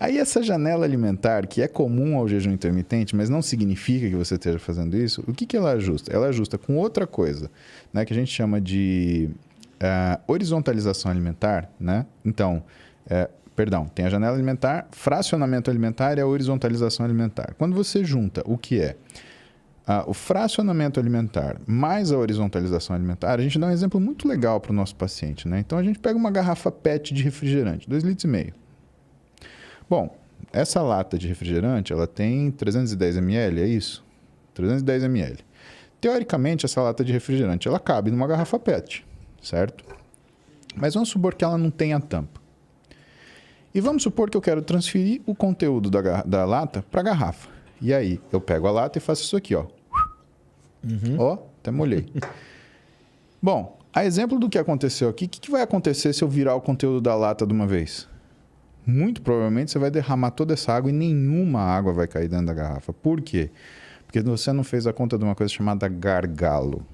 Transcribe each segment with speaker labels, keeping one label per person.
Speaker 1: Aí essa janela alimentar, que é comum ao jejum intermitente, mas não significa que você esteja fazendo isso, o que, que ela ajusta? Ela ajusta com outra coisa, né, que a gente chama de horizontalização alimentar, né? Então, perdão, tem a janela alimentar, fracionamento alimentar e a horizontalização alimentar. Quando você junta o que é o fracionamento alimentar mais a horizontalização alimentar, a gente dá um exemplo muito legal para o nosso paciente, né? Então, a gente pega uma garrafa PET de refrigerante, 2,5 litros. Bom, essa lata de refrigerante, ela tem 310 ml, é isso? 310 ml. Teoricamente, essa lata de refrigerante, ela cabe numa garrafa PET, certo? Mas vamos supor que ela não tenha tampa. E vamos supor que eu quero transferir o conteúdo da lata para a garrafa. E aí, eu pego a lata e faço isso aqui, ó. Ó, até molhei. Bom, a exemplo do que aconteceu aqui, o que vai acontecer se eu virar o conteúdo da lata de uma vez? Muito provavelmente você vai derramar toda essa água e nenhuma água vai cair dentro da garrafa. Por quê? Porque você não fez a conta de uma coisa chamada gargalo.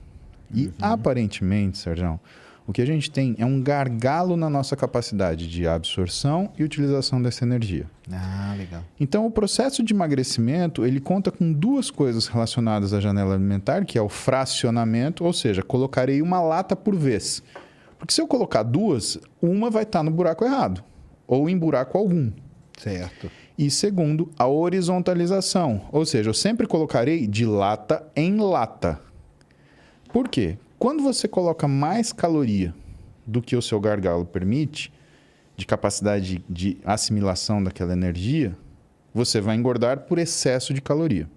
Speaker 1: E aparentemente, Sérgio, o que a gente tem é um gargalo na nossa capacidade de absorção e utilização dessa energia.
Speaker 2: Ah, legal.
Speaker 1: Então, o processo de emagrecimento, ele conta com duas coisas relacionadas à janela alimentar, que é o fracionamento, ou seja, colocarei uma lata por vez. Porque se eu colocar duas, uma vai estar no buraco errado, ou em buraco algum.
Speaker 2: Certo.
Speaker 1: E segundo, a horizontalização, ou seja, eu sempre colocarei de lata em lata. Por quê? Quando você coloca mais caloria do que o seu gargalo permite, de capacidade de assimilação daquela energia, você vai engordar por excesso de caloria.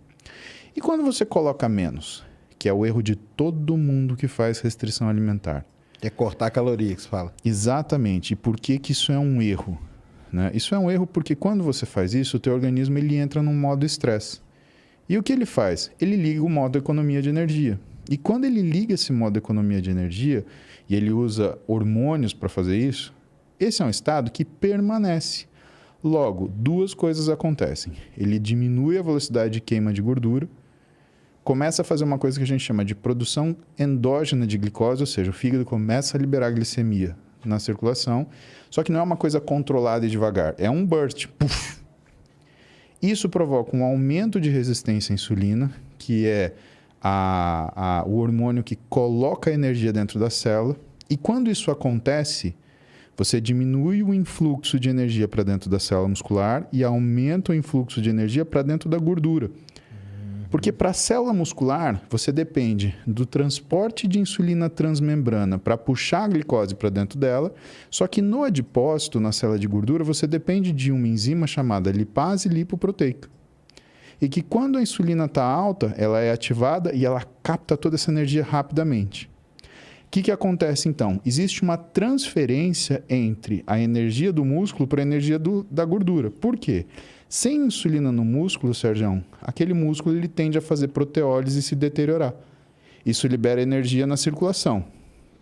Speaker 1: E quando você coloca menos, que é o erro de todo mundo que faz restrição alimentar.
Speaker 2: É cortar a caloria que você fala.
Speaker 1: Exatamente. E por que que isso é um erro? Né? Isso é um erro porque quando você faz isso, o teu organismo ele entra num modo estresse. E o que ele faz? Ele liga o modo economia de energia. E quando ele liga esse modo economia de energia e ele usa hormônios para fazer isso, esse é um estado que permanece. Logo, duas coisas acontecem. Ele diminui a velocidade de queima de gordura, começa a fazer uma coisa que a gente chama de produção endógena de glicose, ou seja, o fígado começa a liberar glicemia na circulação, só que não é uma coisa controlada e devagar, é um burst. Puff. Isso provoca um aumento de resistência à insulina, que é o hormônio que coloca a energia dentro da célula. E quando isso acontece, você diminui o influxo de energia para dentro da célula muscular e aumenta o influxo de energia para dentro da gordura. Porque para a célula muscular, você depende do transporte de insulina transmembrana para puxar a glicose para dentro dela, só que no adipócito, na célula de gordura, você depende de uma enzima chamada lipase lipoproteica. E que quando a insulina está alta, ela é ativada e ela capta toda essa energia rapidamente. O que acontece então? Existe uma transferência entre a energia do músculo para a energia da gordura. Por quê? Sem insulina no músculo, Sérgio, aquele músculo ele tende a fazer proteólise e se deteriorar. Isso libera energia na circulação,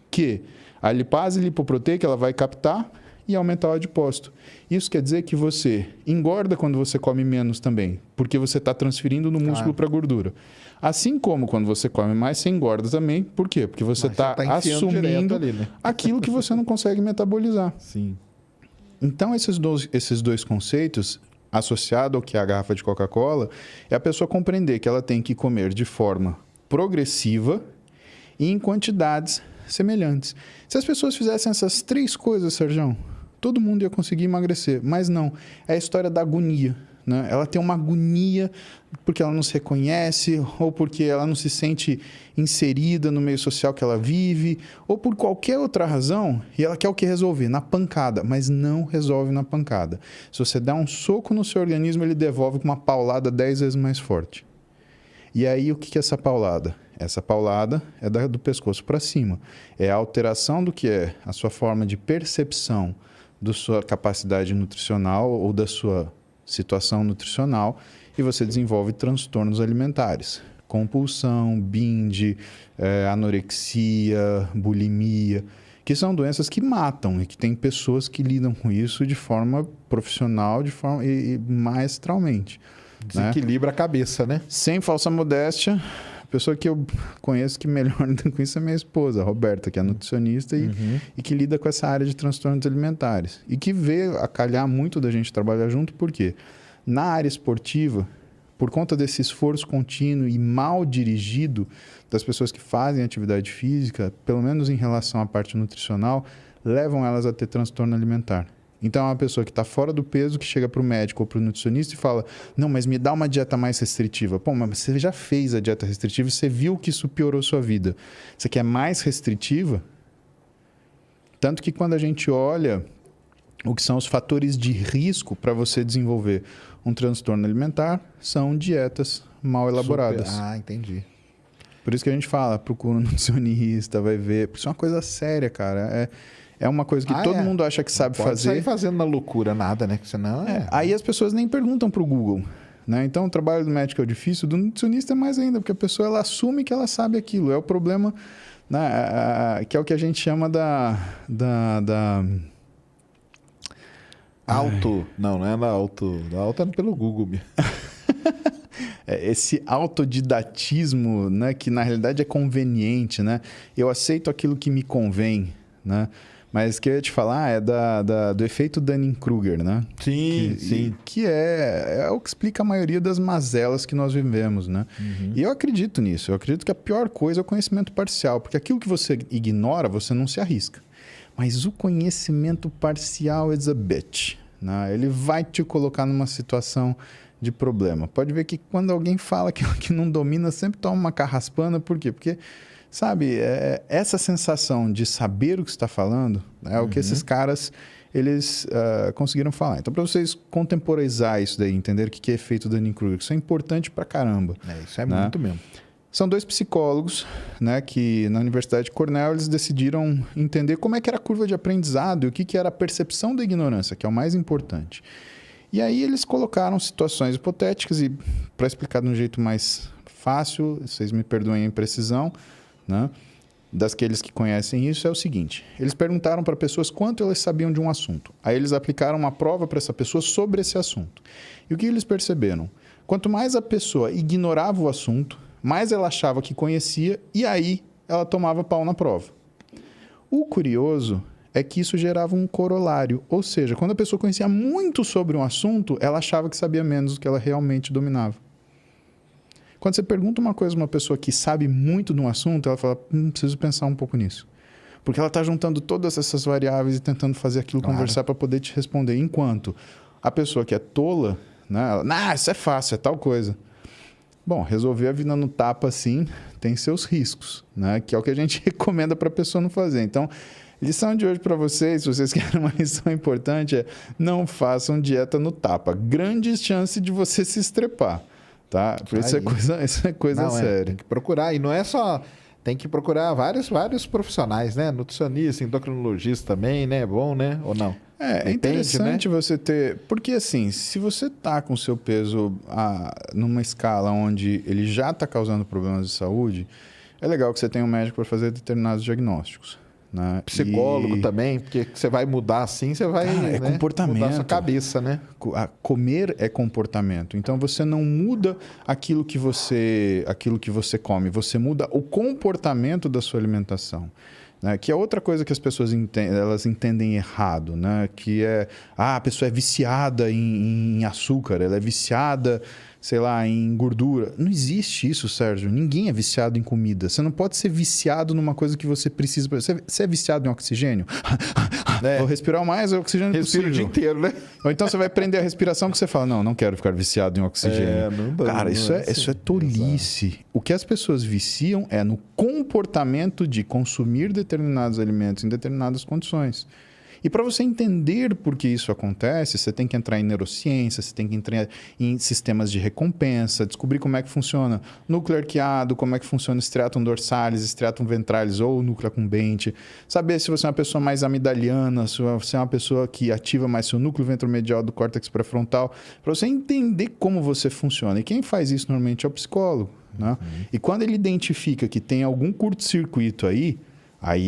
Speaker 1: que a lipase lipoproteica ela vai captar e aumentar o adipócito. Isso quer dizer que você engorda quando você come menos também, porque você está transferindo no músculo para a gordura. Assim como quando você come mais, você engorda também. Por quê? Porque você está assumindo ali, né? Aquilo que você não consegue metabolizar.
Speaker 2: Sim.
Speaker 1: Então, esses dois conceitos, associado ao que é a garrafa de Coca-Cola, é a pessoa compreender que ela tem que comer de forma progressiva e em quantidades semelhantes. Se as pessoas fizessem essas três coisas, Sérgio, todo mundo ia conseguir emagrecer. Mas não, é a história da agonia. Né? Ela tem uma agonia porque ela não se reconhece, ou porque ela não se sente inserida no meio social que ela vive, ou por qualquer outra razão, e ela quer o que resolver? Na pancada, mas não resolve na pancada. Se você dá um soco no seu organismo, ele devolve com uma paulada 10 vezes mais forte. E aí, o que é essa paulada? Essa paulada é do pescoço para cima. É a alteração do que é a sua forma de percepção da sua capacidade nutricional ou da sua situação nutricional e você desenvolve transtornos alimentares. Compulsão, binge, anorexia, bulimia, que são doenças que matam e que tem pessoas que lidam com isso de forma profissional e maestralmente.
Speaker 2: Desequilibra a cabeça, né?
Speaker 1: Sem falsa modéstia, pessoa que eu conheço que melhor lida com isso é minha esposa, a Roberta, que é nutricionista e que lida com essa área de transtornos alimentares. E que vê a calhar muito da gente trabalhar junto, porque na área esportiva, por conta desse esforço contínuo e mal dirigido das pessoas que fazem atividade física, pelo menos em relação à parte nutricional, levam elas a ter transtorno alimentar. Então, é uma pessoa que está fora do peso, que chega para o médico ou para o nutricionista e fala, não, mas me dá uma dieta mais restritiva. Pô, mas você já fez a dieta restritiva e você viu que isso piorou sua vida. Você quer mais restritiva? Tanto que quando a gente olha o que são os fatores de risco para você desenvolver um transtorno alimentar, são dietas mal elaboradas.
Speaker 2: Ah, entendi.
Speaker 1: Por isso que a gente fala, procura um nutricionista, vai ver. Porque isso é uma coisa séria, cara. É uma coisa que todo mundo acha que sabe
Speaker 2: fazer. Não pode sair
Speaker 1: fazer.
Speaker 2: fazendo na loucura nada, né? Que senão
Speaker 1: Aí as pessoas nem perguntam para o Google. Né? Então, o trabalho do médico é difícil, do nutricionista é mais ainda, porque a pessoa ela assume que ela sabe aquilo. É o problema, né? Que é o que a gente chama da
Speaker 2: auto. Não é na auto. Da auto é pelo Google.
Speaker 1: Esse autodidatismo, né? Que na realidade é conveniente, né? Eu aceito aquilo que me convém, né? Mas o que eu ia te falar é do efeito Dunning-Kruger, né?
Speaker 2: Sim, sim.
Speaker 1: Que é o que explica a maioria das mazelas que nós vivemos, né? E eu acredito nisso. Eu acredito que a pior coisa é o conhecimento parcial. Porque aquilo que você ignora, você não se arrisca. Mas o conhecimento parcial is a bitch, né? Ele vai te colocar numa situação de problema. Pode ver que quando alguém fala que não domina, sempre toma uma carraspana. Por quê? Porque... Sabe, essa sensação de saber o que está falando é o que esses caras eles conseguiram falar. Então, para vocês contemporizar isso daí, entender o que é efeito Dunning-Kruger, isso é importante pra caramba.
Speaker 2: Isso é muito mesmo.
Speaker 1: São 2 psicólogos, né, que na Universidade de Cornell eles decidiram entender como é que era a curva de aprendizado e o que era a percepção da ignorância, que é o mais importante. E aí eles colocaram situações hipotéticas e, para explicar de um jeito mais fácil, vocês me perdoem a imprecisão, né? Daqueles que conhecem isso, é o seguinte. Eles perguntaram para pessoas quanto elas sabiam de um assunto. Aí eles aplicaram uma prova para essa pessoa sobre esse assunto. E o que eles perceberam? Quanto mais a pessoa ignorava o assunto, mais ela achava que conhecia e aí ela tomava pau na prova. O curioso é que isso gerava um corolário. Ou seja, quando a pessoa conhecia muito sobre um assunto, ela achava que sabia menos do que ela realmente dominava. Quando você pergunta uma coisa a uma pessoa que sabe muito de um assunto, ela fala, preciso pensar um pouco nisso. Porque ela está juntando todas essas variáveis e tentando fazer aquilo conversar para poder te responder. Enquanto a pessoa que é tola, né, ela, isso é fácil, é tal coisa. Bom, resolver a vida no tapa assim tem seus riscos, né? Que é o que a gente recomenda para a pessoa não fazer. Então, lição de hoje para vocês, se vocês querem uma lição importante, é não façam dieta no tapa. Grande chance de você se estrepar. Tá? Isso é coisa séria.
Speaker 2: Tem que procurar. E não é só... Tem que procurar vários profissionais, né? Nutricionista, endocrinologista também, né? É bom, né? Ou não?
Speaker 1: É interessante, né? Você ter... Porque assim, se você está com o seu peso numa escala onde ele já está causando problemas de saúde, é legal que você tenha um médico para fazer determinados diagnósticos. Né?
Speaker 2: Psicólogo também, porque você vai mudar assim, você vai
Speaker 1: comportamento.
Speaker 2: Mudar a sua cabeça, né?
Speaker 1: Comer é comportamento. Então, você não muda aquilo que você come, você muda o comportamento da sua alimentação. Né? Que é outra coisa que as pessoas elas entendem errado, né? Que é, a pessoa é viciada em açúcar, ela é viciada, sei lá, em gordura. Não existe isso, Sérgio. Ninguém é viciado em comida. Você não pode ser viciado numa coisa que você precisa. Você é viciado em oxigênio? Vou respirar mais oxigênio possível.
Speaker 2: Respira o dia inteiro, né?
Speaker 1: Ou então você vai prender a respiração que você fala, não quero ficar viciado em oxigênio. Cara, isso é tolice. Exato. O que as pessoas viciam é no comportamento de consumir determinados alimentos em determinadas condições. E para você entender por que isso acontece, você tem que entrar em neurociência, você tem que entrar em sistemas de recompensa, descobrir como é que funciona núcleo arqueado, como é que funciona striatum dorsalis, striatum ventralis ou núcleo acumbente, saber se você é uma pessoa mais amidaliana, se você é uma pessoa que ativa mais seu núcleo ventromedial do córtex pré-frontal, para você entender como você funciona. E quem faz isso normalmente é o psicólogo. Né? E quando ele identifica que tem algum curto-circuito aí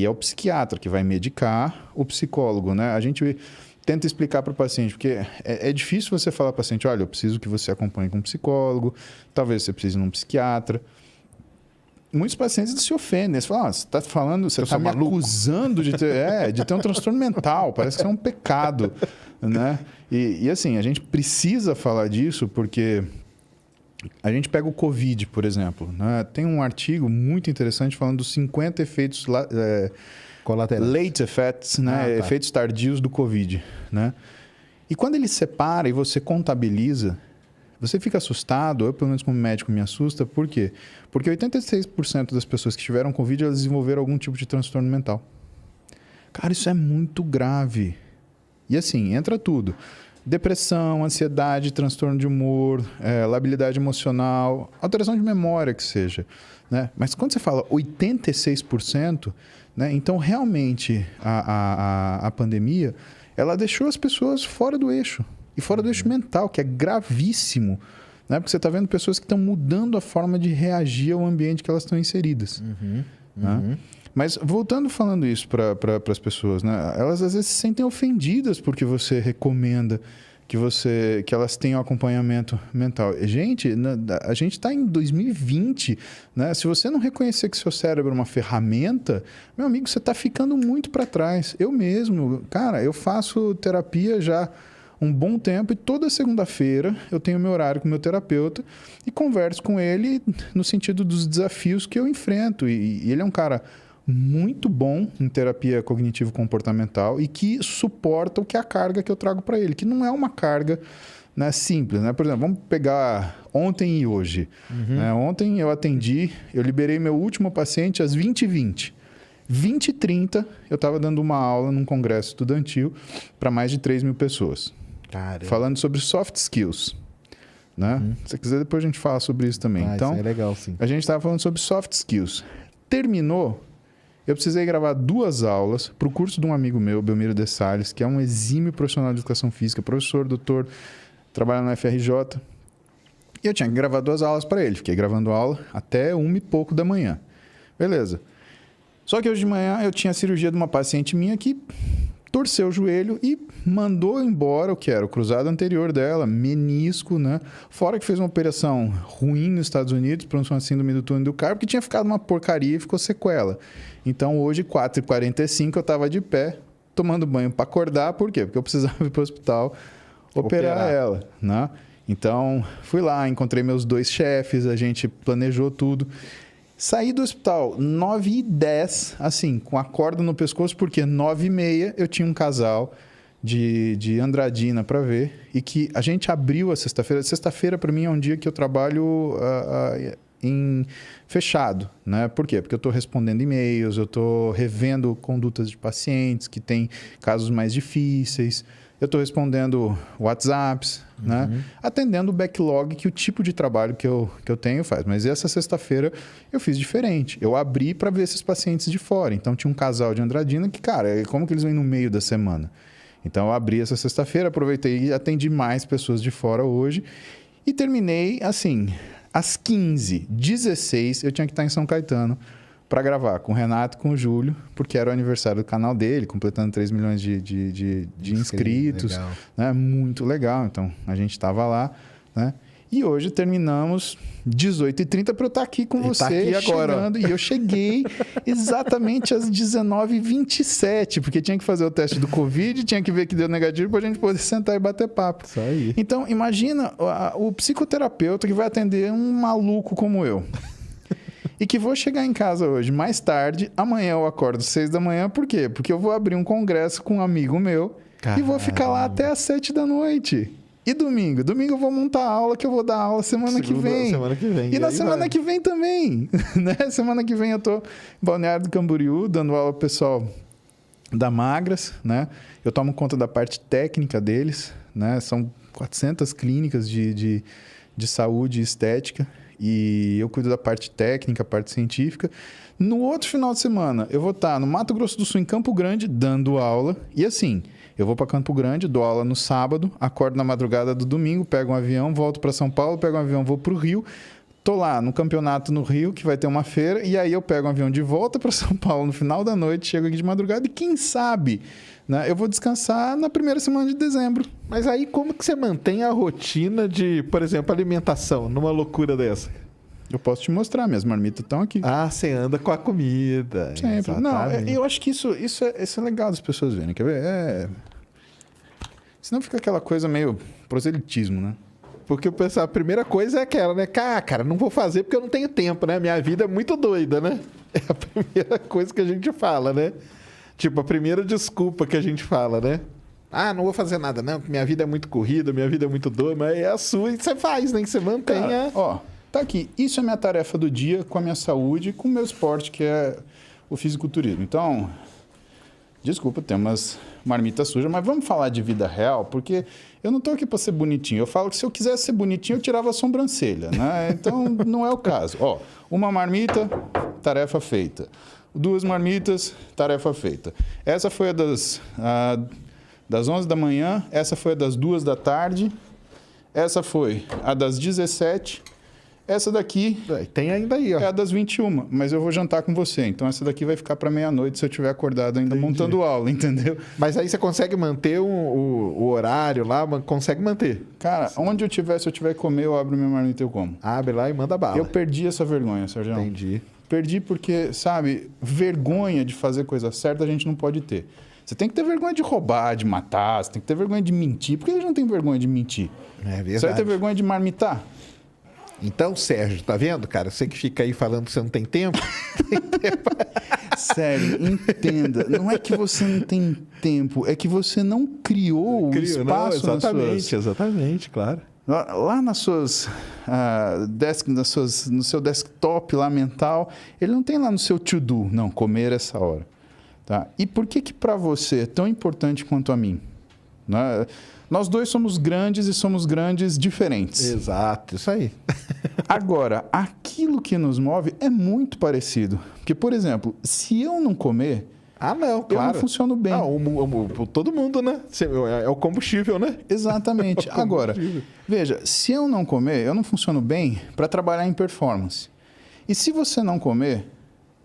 Speaker 1: é o psiquiatra que vai medicar o psicólogo, né? A gente tenta explicar para o paciente, porque é difícil você falar para o paciente, olha, eu preciso que você acompanhe com um psicólogo, talvez você precise de um psiquiatra. muitos pacientes se ofendem. Eles falam, você está falando, você está me
Speaker 2: maluco.
Speaker 1: acusando de ter um transtorno mental. Parece que isso é um pecado, né? E assim, a gente precisa falar disso porque a gente pega o Covid, por exemplo, né? Tem um artigo muito interessante falando dos 50 efeitos
Speaker 2: Colaterais.
Speaker 1: late effects, né?
Speaker 2: Tá.
Speaker 1: Efeitos tardios do Covid, né? E quando ele separa e você contabiliza, você fica assustado, eu pelo menos como médico me assusta, por quê? Porque 86% das pessoas que tiveram Covid, elas desenvolveram algum tipo de transtorno mental. Cara, isso é muito grave. E assim, entra tudo. Depressão, ansiedade, transtorno de humor, labilidade emocional, alteração de memória que seja, né? Mas quando você fala 86%, né? Então realmente a pandemia, ela deixou as pessoas fora do eixo. E fora do eixo mental, que é gravíssimo, né? Porque você está vendo pessoas que estão mudando a forma de reagir ao ambiente que elas estão inseridas. Né? Mas voltando falando isso para as pessoas, né? Elas às vezes se sentem ofendidas porque você recomenda que elas tenham acompanhamento mental. Gente, a gente está em 2020, né? Se você não reconhecer que seu cérebro é uma ferramenta, meu amigo, você está ficando muito para trás. Eu mesmo, cara, eu faço terapia já um bom tempo e toda segunda-feira eu tenho meu horário com o meu terapeuta e converso com ele no sentido dos desafios que eu enfrento. E ele é um cara muito bom em terapia cognitivo-comportamental e que suporta o que é a carga que eu trago para ele, que não é uma carga, né, simples, né? Por exemplo, vamos pegar ontem e hoje. Né? Ontem eu liberei meu último paciente às 20h20. 20h30 eu estava dando uma aula num congresso estudantil para mais de 3.000 pessoas.
Speaker 2: Caramba.
Speaker 1: Falando sobre soft skills. Né? Se você quiser, depois a gente fala sobre isso também. Então,
Speaker 2: isso é legal, sim.
Speaker 1: a gente estava falando sobre soft skills. Terminou, eu precisei gravar 2 aulas para o curso de um amigo meu, Belmiro de Salles, que é um exímio profissional de educação física, professor, doutor, trabalha na FRJ. E eu tinha que gravar 2 aulas para ele. Fiquei gravando aula até 1 e pouco da manhã. Beleza. Só que hoje de manhã eu tinha a cirurgia de uma paciente minha que torceu o joelho e mandou embora o que era o cruzado anterior dela, menisco, né? Fora que fez uma operação ruim nos Estados Unidos, por uma síndrome do túnel do carpo, que tinha ficado uma porcaria e ficou sequela. Então hoje, 4h45, eu estava de pé, tomando banho para acordar. Por quê? Porque eu precisava ir para o hospital operar ela, né? Então, fui lá, encontrei meus 2 chefes, a gente planejou tudo. Saí do hospital 9h10, assim, com a corda no pescoço, porque 9h30 eu tinha um casal de Andradina para ver e que a gente abriu a sexta-feira. Sexta-feira, para mim, é um dia que eu trabalho em fechado, né? Por quê? Porque eu estou respondendo e-mails, eu estou revendo condutas de pacientes que têm casos mais difíceis, eu estou respondendo WhatsApps, né? Atendendo o backlog que o tipo de trabalho que eu tenho faz. Mas essa sexta-feira eu fiz diferente. Eu abri para ver esses pacientes de fora. Então tinha um casal de Andradina que, cara, como que eles vêm no meio da semana? Então eu abri essa sexta-feira, aproveitei e atendi mais pessoas de fora hoje. E terminei, assim, às 15h16 eu tinha que estar em São Caetano para gravar com o Renato e com o Júlio, porque era o aniversário do canal dele, completando 3 milhões de inscritos.
Speaker 2: Legal.
Speaker 1: Né? Muito legal. Então, a gente estava lá, né? E hoje terminamos 18h30 para eu estar aqui com você,
Speaker 2: aqui agora,
Speaker 1: chegando. E eu cheguei exatamente às 19h27, porque tinha que fazer o teste do Covid, tinha que ver que deu negativo para a gente poder sentar e bater papo.
Speaker 2: Isso aí.
Speaker 1: Então, imagina o psicoterapeuta que vai atender um maluco como eu. E que vou chegar em casa hoje mais tarde, amanhã eu acordo 6 da manhã, por quê? Porque eu vou abrir um congresso com um amigo meu e vou ficar lá até às 7 da noite. E domingo? Domingo eu vou montar a aula que eu vou dar aula semana que vem.
Speaker 2: Semana que vem.
Speaker 1: E na semana que vem também. Né? Semana que vem eu tô em Balneário do Camboriú, dando aula pro pessoal da Magras, né? Eu tomo conta da parte técnica deles, né? São 400 clínicas de saúde e estética. E eu cuido da parte técnica, parte científica. No outro final de semana, eu vou estar no Mato Grosso do Sul, em Campo Grande, dando aula. E assim, eu vou para Campo Grande, dou aula no sábado, acordo na madrugada do domingo, pego um avião, volto para São Paulo, pego um avião, vou para o Rio. Tô lá no campeonato no Rio, que vai ter uma feira, e aí eu pego um avião de volta para São Paulo no final da noite, chego aqui de madrugada e quem sabe, né, eu vou descansar na primeira semana de dezembro.
Speaker 2: Mas aí como que você mantém a rotina de, por exemplo, alimentação numa loucura dessa?
Speaker 1: Eu posso te mostrar, minhas marmitas estão aqui.
Speaker 2: Ah, você anda com a comida.
Speaker 1: Sempre. Não,
Speaker 2: Exatamente.
Speaker 1: eu acho que isso é legal das pessoas verem. Quer ver? Senão fica aquela coisa meio proselitismo, né?
Speaker 2: Porque o pessoal, a primeira coisa é aquela, né? Cara, não vou fazer porque eu não tenho tempo, né? Minha vida é muito doida, né? É a primeira coisa que a gente fala, né? Tipo, a primeira desculpa que a gente fala, né? Ah, não vou fazer nada, não, porque minha vida é muito corrida, minha vida é muito doida, mas é a sua e você faz, né? Que você mantenha.
Speaker 1: Cara, ó, tá aqui. Isso é minha tarefa do dia com a minha saúde e com o meu esporte, que é o fisiculturismo. Então, desculpa, tem umas marmitas sujas, mas vamos falar de vida real, porque eu não tô aqui para ser bonitinho. Eu falo que se eu quisesse ser bonitinho, eu tirava a sobrancelha, né? Então, não é o caso. Ó, uma marmita, tarefa feita. 2 marmitas, tarefa feita. Essa foi a das 11 da manhã, essa foi a das 2 da tarde, essa foi a das 17, essa daqui
Speaker 2: Tem ainda aí, ó.
Speaker 1: é a das 21, mas eu vou jantar com você, então essa daqui vai ficar para meia-noite se eu estiver acordado ainda montando aula, entendeu?
Speaker 2: Mas aí você consegue manter o horário lá, consegue manter.
Speaker 1: Cara, onde eu tiver, se eu tiver que comer, eu abro minha marmita e eu como.
Speaker 2: Abre lá e manda bala.
Speaker 1: Eu perdi essa vergonha, Sérgio.
Speaker 2: Entendi.
Speaker 1: Perdi porque, sabe, vergonha de fazer coisa certa a gente não pode ter. Você tem que ter vergonha de roubar, de matar, você tem que ter vergonha de mentir. Por que a gente não tem vergonha de mentir?
Speaker 2: É verdade.
Speaker 1: Você vai ter vergonha de marmitar?
Speaker 2: Então, Sérgio, tá vendo, cara? Você que fica aí falando que você não tem tempo.
Speaker 1: Sério, entenda. Não é que você não tem tempo, é que você não criou o espaço
Speaker 2: Exatamente, claro.
Speaker 1: Lá nas suas, no seu desktop lá mental, ele não tem lá no seu to-do, não, comer essa hora. Tá? E por que para você é tão importante quanto a mim? Né? Nós dois somos grandes e somos grandes diferentes.
Speaker 2: Exato, isso aí.
Speaker 1: Agora, aquilo que nos move é muito parecido. Porque, por exemplo, se eu não comer,
Speaker 2: Ah, não, claro.
Speaker 1: eu não funciono bem.
Speaker 2: Não, todo mundo, né? É o combustível, né?
Speaker 1: Exatamente. Agora, veja, se eu não comer, eu não funciono bem para trabalhar em performance. E se você não comer,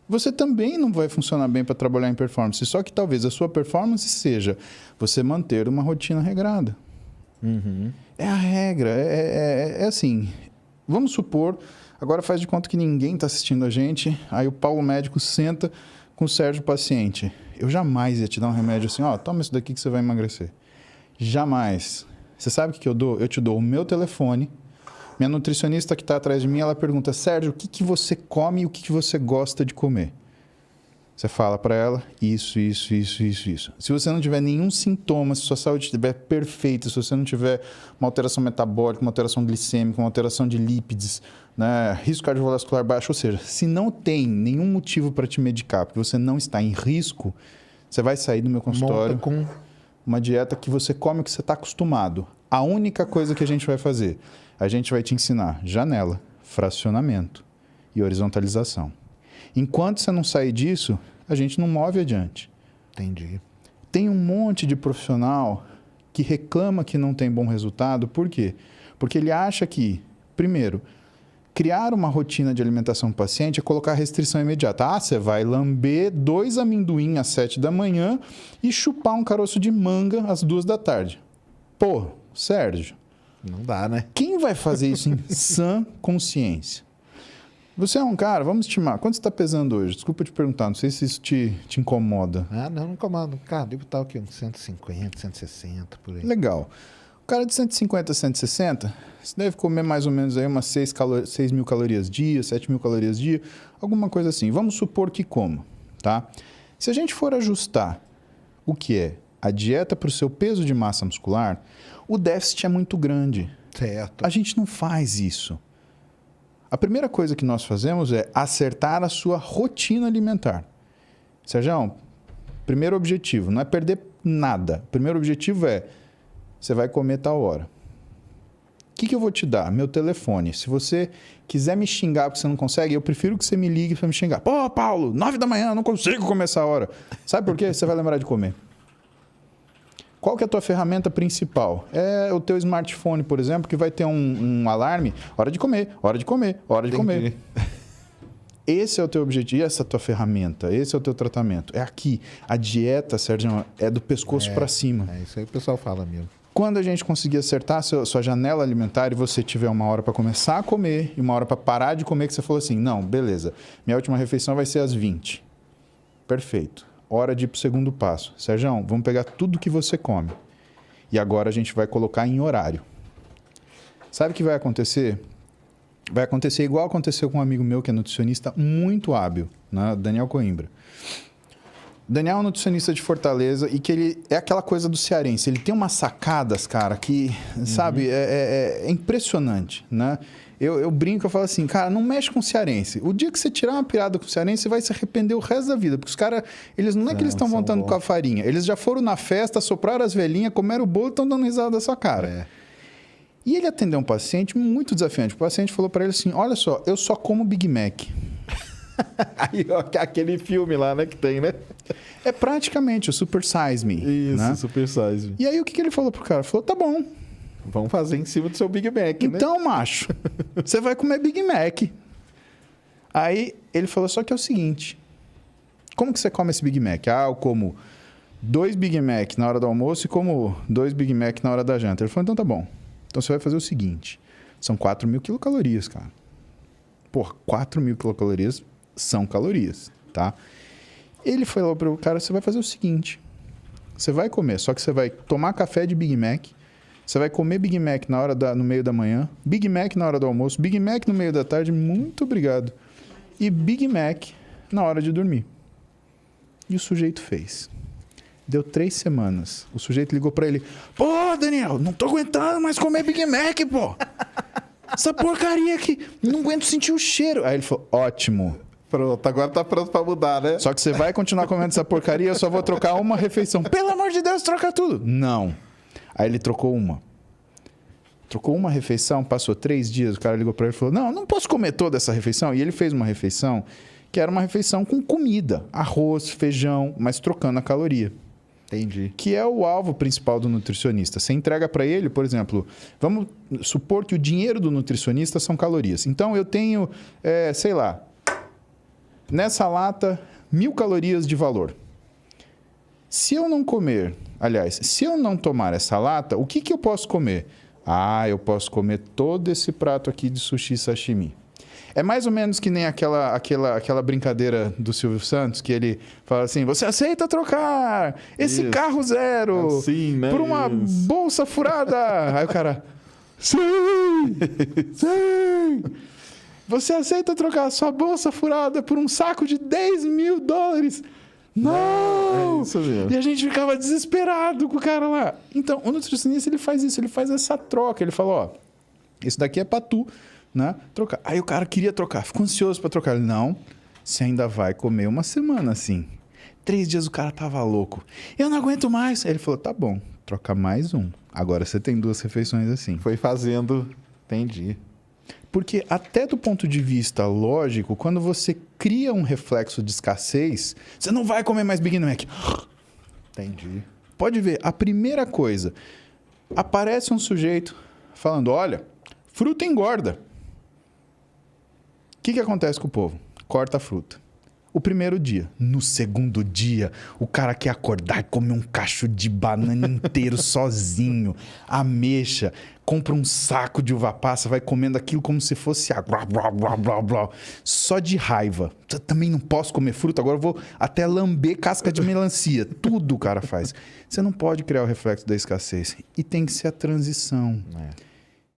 Speaker 1: você também não vai funcionar bem para trabalhar em performance. Só que talvez a sua performance seja você manter uma rotina regrada.
Speaker 2: Uhum.
Speaker 1: É a regra. É assim. Vamos supor, agora faz de conta que ninguém está assistindo a gente, aí o Paulo médico senta com o Sérgio paciente. Eu jamais ia te dar um remédio assim, ó, toma isso daqui que você vai emagrecer. Jamais. Você sabe o que eu dou? Eu te dou o meu telefone. Minha nutricionista que está atrás de mim, ela pergunta, Sérgio, o que você come e o que você gosta de comer? Você fala para ela, isso. Se você não tiver nenhum sintoma, se sua saúde estiver perfeita, se você não tiver uma alteração metabólica, uma alteração glicêmica, uma alteração de lípides, né, risco cardiovascular baixo, ou seja, se não tem nenhum motivo para te medicar, porque você não está em risco, você vai sair do meu consultório
Speaker 2: Monta com
Speaker 1: uma dieta que você come o que você está acostumado. A única coisa que a gente vai fazer, a gente vai te ensinar janela, fracionamento e horizontalização. Enquanto você não sair disso, a gente não move adiante.
Speaker 2: Entendi.
Speaker 1: Tem um monte de profissional que reclama que não tem bom resultado. Por quê? Porque ele acha que, primeiro, criar uma rotina de alimentação para o paciente é colocar restrição imediata. Ah, você vai lamber 2 amendoim às 7 da manhã e chupar um caroço de manga às 2 da tarde. Pô, Sérgio,
Speaker 2: Não dá, né?
Speaker 1: quem vai fazer isso em sã consciência? Você é um cara, vamos estimar, quanto você está pesando hoje? Desculpa te perguntar, não sei se isso te incomoda.
Speaker 2: Ah, não incomoda. Cara, devo estar aqui uns 150, 160, por aí.
Speaker 1: Legal. O cara de 150 a 160, você deve comer mais ou menos aí umas 6 mil calorias dia, 7 mil calorias dia, alguma coisa assim. Vamos supor que coma, tá? Se a gente for ajustar o que é a dieta para o seu peso de massa muscular, o déficit é muito grande.
Speaker 2: Certo.
Speaker 1: A gente não faz isso. A primeira coisa que nós fazemos é acertar a sua rotina alimentar. Sérgio, primeiro objetivo, não é perder nada. O primeiro objetivo é, você vai comer tal hora. O que eu vou te dar? Meu telefone. Se você quiser me xingar porque você não consegue, eu prefiro que você me ligue para me xingar. Pô, Paulo, 9 da manhã, não consigo comer essa hora. Sabe por quê? Você vai lembrar de comer. Qual que é a tua ferramenta principal? É o teu smartphone, por exemplo, que vai ter um alarme. Hora de comer, hora de comer, hora de
Speaker 2: Entendi.
Speaker 1: comer. Esse é o teu objetivo, essa é a tua ferramenta, esse é o teu tratamento. É aqui. A dieta, Sérgio, é do pescoço para cima.
Speaker 2: É isso aí que o pessoal fala mesmo.
Speaker 1: Quando a gente conseguir acertar sua janela alimentar e você tiver uma hora para começar a comer e uma hora para parar de comer, que você falou assim, não, beleza, minha última refeição vai ser às 20. Perfeito. Hora de ir para o segundo passo. Sérgio, vamos pegar tudo que você come. E agora a gente vai colocar em horário. Sabe o que vai acontecer? Vai acontecer igual aconteceu com um amigo meu que é nutricionista muito hábil, né? Daniel Coimbra. Daniel é um nutricionista de Fortaleza e que ele é aquela coisa do cearense. Ele tem umas sacadas, cara, que, sabe, é impressionante, né? Eu brinco, eu falo assim, cara, não mexe com o cearense. O dia que você tirar uma pirada com o cearense, você vai se arrepender o resto da vida. Porque os caras, eles não é que eles estão montando com a farinha. Eles já foram na festa, sopraram as velhinhas, comeram o bolo e estão dando risada da sua cara.
Speaker 2: É.
Speaker 1: E ele atendeu um paciente muito desafiante. O paciente falou para ele assim, olha só, eu só como Big Mac.
Speaker 2: Aí, ó, aquele filme lá, né, que tem, né?
Speaker 1: É praticamente o Super Size Me.
Speaker 2: Isso,
Speaker 1: né?
Speaker 2: Super Size.
Speaker 1: E aí o que ele falou pro cara? Falou, tá bom.
Speaker 2: Vamos fazer em cima do seu Big Mac, né?
Speaker 1: Então, macho, você vai comer Big Mac. Aí ele falou, só que é o seguinte, como que você come esse Big Mac? Ah, eu como 2 Big Mac na hora do almoço e como 2 Big Mac na hora da janta. Ele falou, então tá bom. Então você vai fazer o seguinte, são 4.000 quilocalorias, cara. Porra, 4.000 quilocalorias são calorias, tá? Ele falou para o cara, você vai fazer o seguinte, você vai comer, só que você vai tomar café de Big Mac, você vai comer Big Mac no meio da manhã, Big Mac na hora do almoço, Big Mac no meio da tarde, muito obrigado, e Big Mac na hora de dormir. E o sujeito fez. Deu 3 semanas. O sujeito ligou para ele, pô, Daniel, não tô aguentando mais comer Big Mac, pô. Essa porcaria aqui, não aguento sentir o cheiro. Aí ele falou, ótimo.
Speaker 2: Pronto, agora tá pronto pra mudar, né?
Speaker 1: Só que você vai continuar comendo essa porcaria, eu só vou trocar uma refeição. Pelo amor de Deus, troca tudo. Não. Aí ele trocou uma. Trocou uma refeição, passou 3 dias, o cara ligou pra ele e falou, não posso comer toda essa refeição. E ele fez uma refeição que era uma refeição com comida. Arroz, feijão, mas trocando a caloria.
Speaker 2: Entendi.
Speaker 1: Que é o alvo principal do nutricionista. Você entrega para ele, por exemplo, vamos supor que o dinheiro do nutricionista são calorias. Então, eu tenho, sei lá, nessa lata, 1.000 calorias de valor. Se eu não comer, aliás, se eu não tomar essa lata, o que eu posso comer? Ah, eu posso comer todo esse prato aqui de sushi sashimi. É mais ou menos que nem aquela brincadeira do Silvio Santos, que ele fala assim, você aceita trocar esse
Speaker 2: Isso.
Speaker 1: carro zero
Speaker 2: Assim, né?
Speaker 1: por uma
Speaker 2: Isso.
Speaker 1: bolsa furada? Aí o cara, sim, sim. Você aceita trocar a sua bolsa furada por um saco de $10.000? Não!
Speaker 2: É isso mesmo.
Speaker 1: E a gente ficava desesperado com o cara lá. Então, o nutricionista, ele faz isso, ele faz essa troca. Ele fala, ó, isso daqui é pra tu, né? Trocar. Aí o cara queria trocar, ficou ansioso pra trocar. Ele, não, você ainda vai comer uma semana assim. 3 dias o cara tava louco. Eu não aguento mais. Aí ele falou, tá bom, troca mais um. Agora você tem 2 refeições assim.
Speaker 2: Foi fazendo... Entendi.
Speaker 1: Porque até do ponto de vista lógico, quando você cria um reflexo de escassez, você não vai comer mais Big Mac.
Speaker 2: Entendi.
Speaker 1: Pode ver, a primeira coisa, aparece um sujeito falando, olha, fruta engorda. O que acontece com o povo? Corta a fruta. O primeiro dia. No segundo dia, o cara quer acordar e comer um cacho de banana inteiro sozinho, ameixa, compra um saco de uva passa, vai comendo aquilo como se fosse água, blá, blá, blá, blá, só de raiva. Eu também não posso comer fruta, agora eu vou até lamber casca de melancia. Tudo o cara faz. Você não pode criar o reflexo da escassez. E tem que ser a transição.
Speaker 2: É.